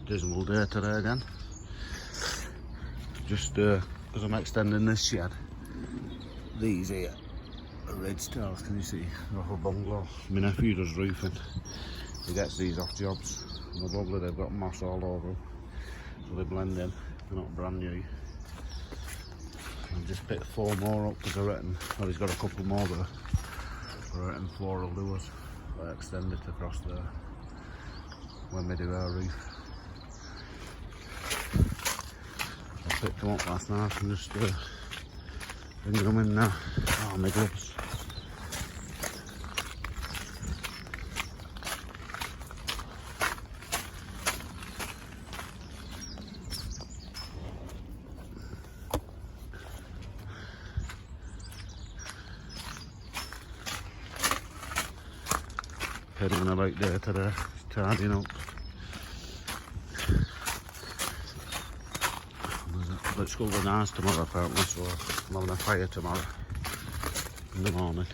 dismal day today again. Just because I'm extending this shed. These here are red stars, can you see? They're off a bungalow. My nephew does roofing. He gets these off jobs. And they're lovely, they've got moss all over them. So they blend in, they're not brand new. I've just picked 4 more up because I reckon, well, he's got a couple more there. I reckon 4 will do us. I extend it across there when we do our roof. I picked them up last night and just bringing them in now. Oh, my gloves. Heading a light day today, it's tidying up. It's going to be nice tomorrow apparently, so I'm having a fire tomorrow in the morning.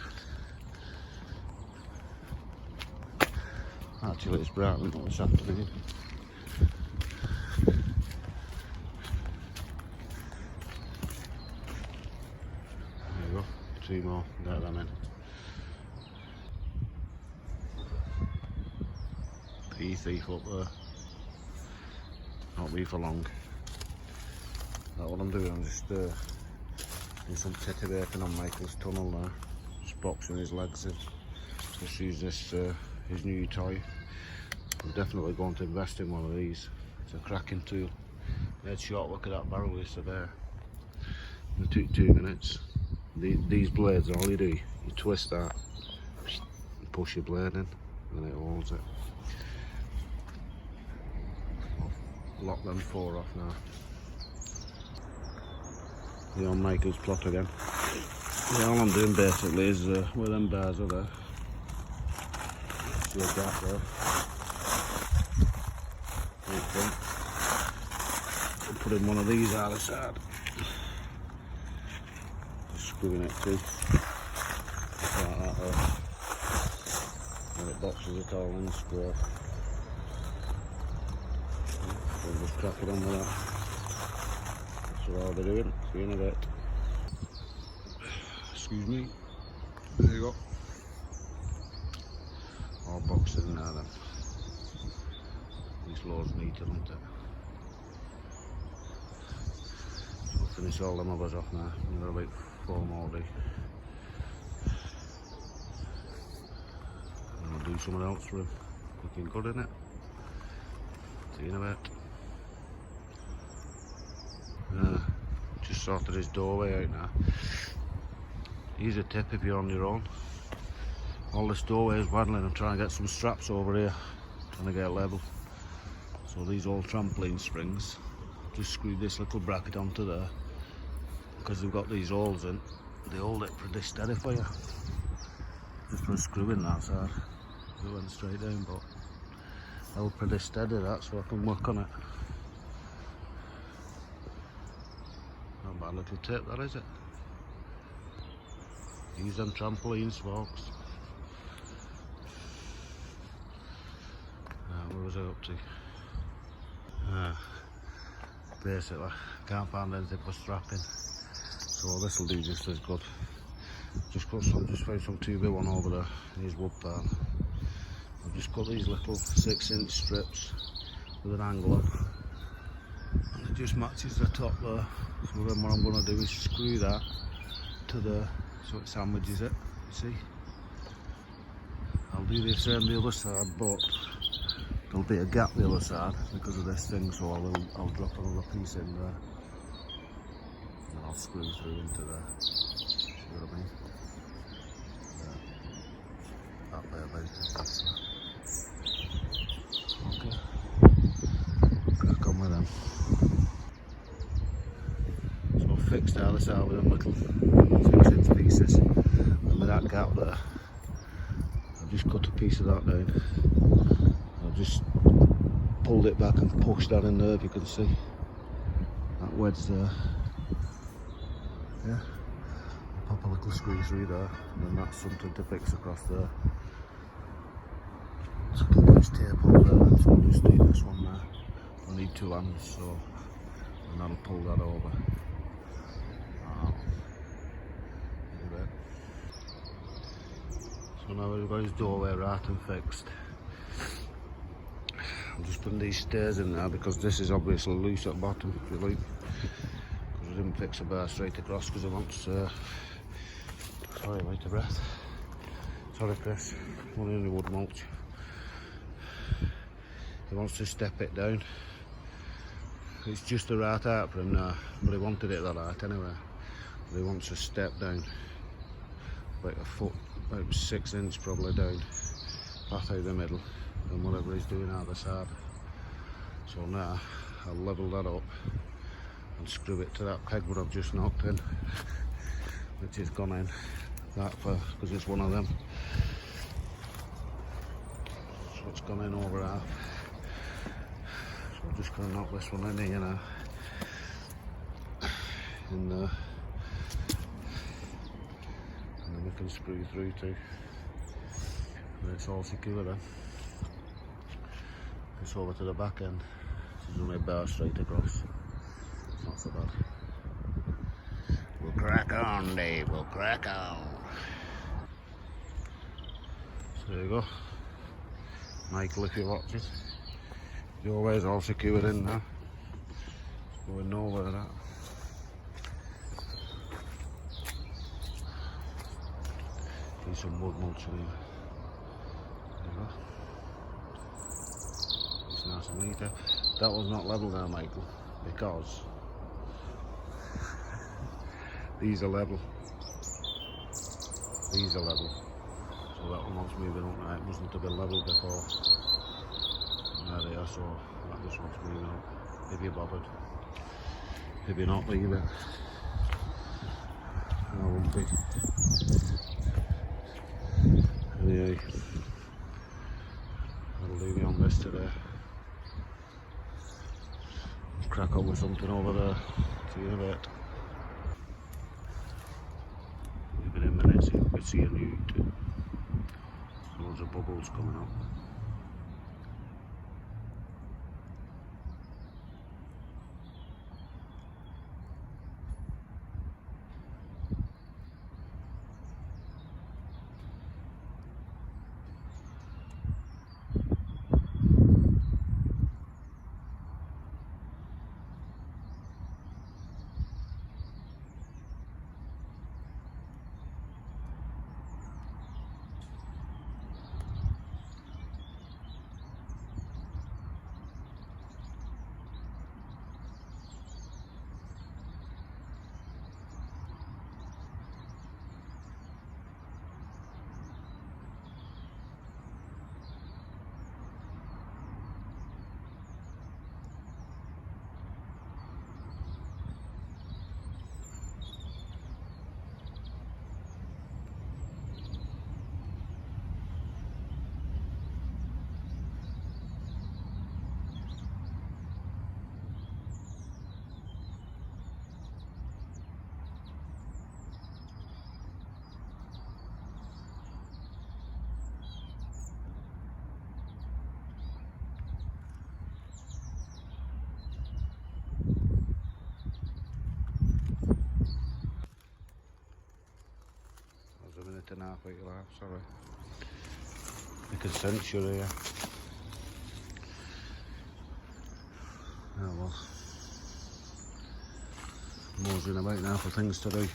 Actually it's bright this afternoon. There you go, 2 more, get them in. Pea thief up there. Not be for long. That's what I'm doing, I'm just doing some titty bacon on Michael's tunnel now. Just boxing his legs in. Just use this, his new toy. I'm definitely going to invest in one of these. It's a cracking tool. Dead short, look at that barrel is there. It took 2 minutes. These blades, all you do, you twist that, push your blade in, and it holds it. Lock them 4 off now. We're on Michael's plot again. Yeah, all I'm doing basically is where them bars are there. See a gap there. We'll put in one of these either side. Just screwing it through. Like that there. And it boxes it all in square. We'll just crack it on with that. That's what I'll be doing. See you in a bit. Excuse me. There you go. All boxed in there then. This load's neat, isn't it? So we'll finish all them others off now. We've got about 4 more to do. And we'll do something else for him. Looking good, isn't it? See you in a bit. Just sorted his doorway out now. Here's a tip if you're on your own. All this doorway is waddling. I'm trying to get some straps over here, trying to get it level. So these old trampoline springs, just screw this little bracket onto there. Because they've got these holes in, they hold it pretty steady for you. Just put a screw in that side. It went straight down, but held pretty steady that, so I can work on it. Not a bad little tip that, is it? Use them trampolines, folks. What was I up to? Basically, can't find anything for strapping, so this will do just as good. Just found some 2x1 over there. Here's wood pan. I've just got these little 6-inch strips with an angle on, and it just matches the top there. So then what I'm going to do is screw that to the, so it sandwiches it. See? I'll do the same the other side, but there'll be a gap the other side because of this thing, so I'll drop another piece in there and I'll screw through into there. See what I mean? Yeah. That way about it. Okay. Crack on with them. So I've fixed the other side with them little 6-inch pieces, and with that gap there, I've just cut a piece of that down. I've just pulled it back and pushed that in there, if you can see. That wedge there. Yeah. Pop a little screw through there, and then that's something to fix across there. So I can put this tape over there, so I'll just do this one there. I need 2 hands, so, and that'll pull that over. So now we've got his doorway right and fixed. I'm just putting these stairs in there because this is obviously loose at the bottom, if you like. Because I didn't fix a bar straight across because I want to... sorry, wait a breath. Sorry, Chris. Only in the wood mulch. He wants to step it down. It's just the right height for him now, but he wanted it that height anyway. But he wants to step down. About a foot, about 6 inches probably down. Path out the middle. And whatever he's doing either side. So now I'll level that up and screw it to that peg what I've just knocked in, which has gone in that far because it's one of them. So it's gone in over half. So I'm just going to knock this one in here now. And then we can screw through too. And it's all secure then. It's over to the back end. There's only a bar straight across. It's not so bad. We'll crack on, Dave. We'll crack on. So there you go. Michael, if you're watching. Your way's all secured in now. It's going nowhere that. Need some wood mulch in here. There you go. Nice and neat. That was not level now, Michael, because these are level. These are level. So that one wants moving up now. It wasn't a bit level before. There they are, so that just wants moving up. If you're bothered. If you're not, leave it. I won't be. Anyway, that'll do me on this today. Crack on with something over there. See you in a bit. Give it a minute so you can see a newt. Loads of bubbles coming up. A minute and a half out your life, sorry. I can sense you're here. Oh well. I'm moseying about now for things to do.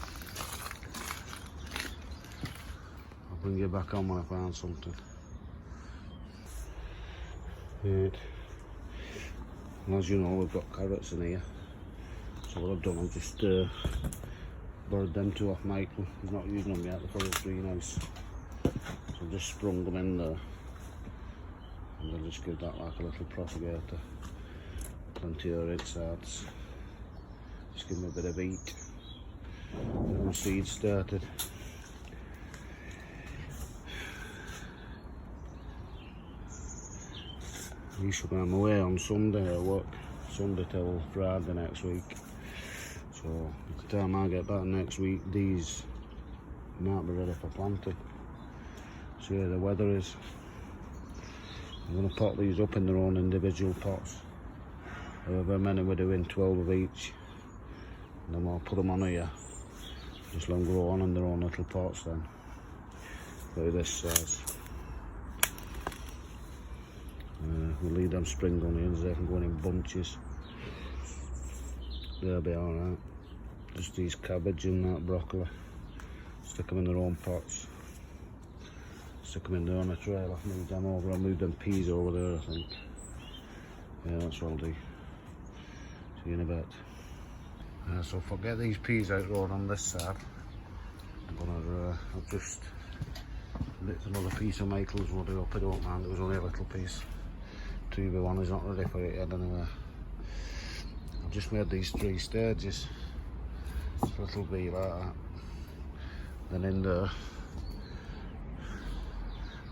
I'll bring you back on when I find something. Right. And as you know, we've got carrots in here. So what I've done, I've just borrowed them 2 off Michael. He's not using them yet, they're for his greenhouse. So I've just sprung them in there. And I'll just give that like a little propagator. Plenty of insides. Just give them a bit of heat. Get my seeds started. You should be on my way on Sunday. I work Sunday till Friday next week. So by the time I get back next week, these might be ready for planting. See how the weather is. I'm going to pot these up in their own individual pots. However many we're doing, 12 of each. And then we'll put them on here. Just let them grow on in their own little pots then. About this size. We'll leave them spring onions, they can go in bunches. They'll be alright. Just these cabbage and that broccoli. Stick them in their own pots. Stick them in there on a tray. I'll move them over. I'll move them peas over there, I think. Yeah, that's what I'll do. See you in a bit. So if I get these peas out road on this side, I'm gonna I'll just lift another piece of Michael's wood up. I don't mind, it was only a little piece. 2x1 is not ready for it yet anyway. I've just made these 3 stages. It's a little bee like that. Then in there,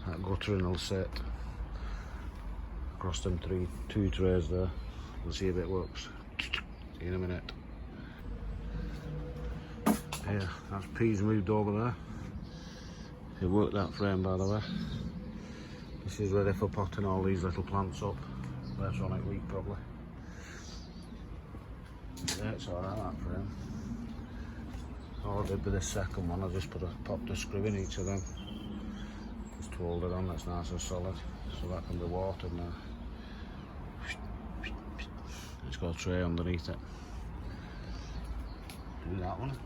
that guttering will sit across them 2 trays there. We'll see if it works. See you in a minute. Yeah, that's peas moved over there. It worked that frame, by the way. This is ready for potting all these little plants up later on next week probably. Yeah, it's alright that frame. All I did with this second one, I just popped a screw in each of them. Just to hold it on, that's nice and solid. So that can be watered now. It's got a tray underneath it. Do that one.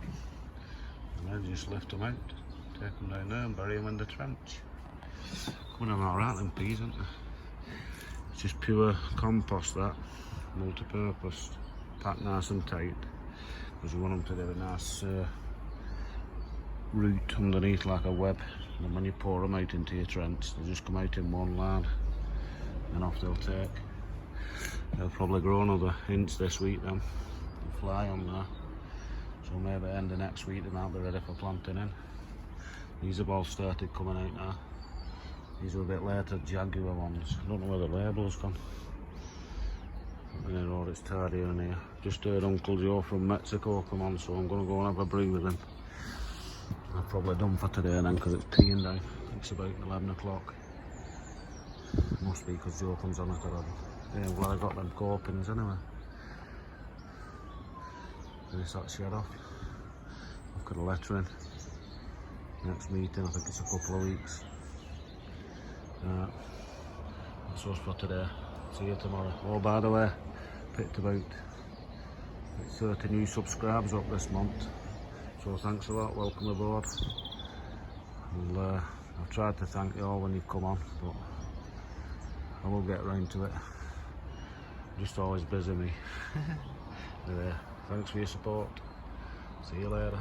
And then just lift them out. Take them down there and bury them in the trench. Coming on alright them peas, aren't they? It's just pure compost that. Multi-purpose. Packed nice and tight. Because we want them to do a nice root underneath like a web. And then when you pour them out into your trench, they'll just come out in one line. And off they'll take. They'll probably grow another inch this week then. They'll fly on there. So maybe end of next week they might be ready for planting in. These have all started coming out now. These are a bit later, Jaguar ones. I don't know where the label's gone. And all it's tidy in here. Just heard Uncle Joe from Mexico come on, so I'm going to go and have a brew with him. I'm probably done for today then because it's peeing down. It's about 11 o'clock. Must be because Joe comes on at 11. Yeah, well I got them copings anyway. Finish that shed off. Look at the lettering. Next meeting, I think it's a couple of weeks. That's us for today. See you tomorrow. Oh, by the way, picked about 30 new subscribers up this month. So thanks a lot, welcome aboard. I've tried to thank you all when you've come on, but I will get around to it. Just always busy me. Anyway, thanks for your support. See you later.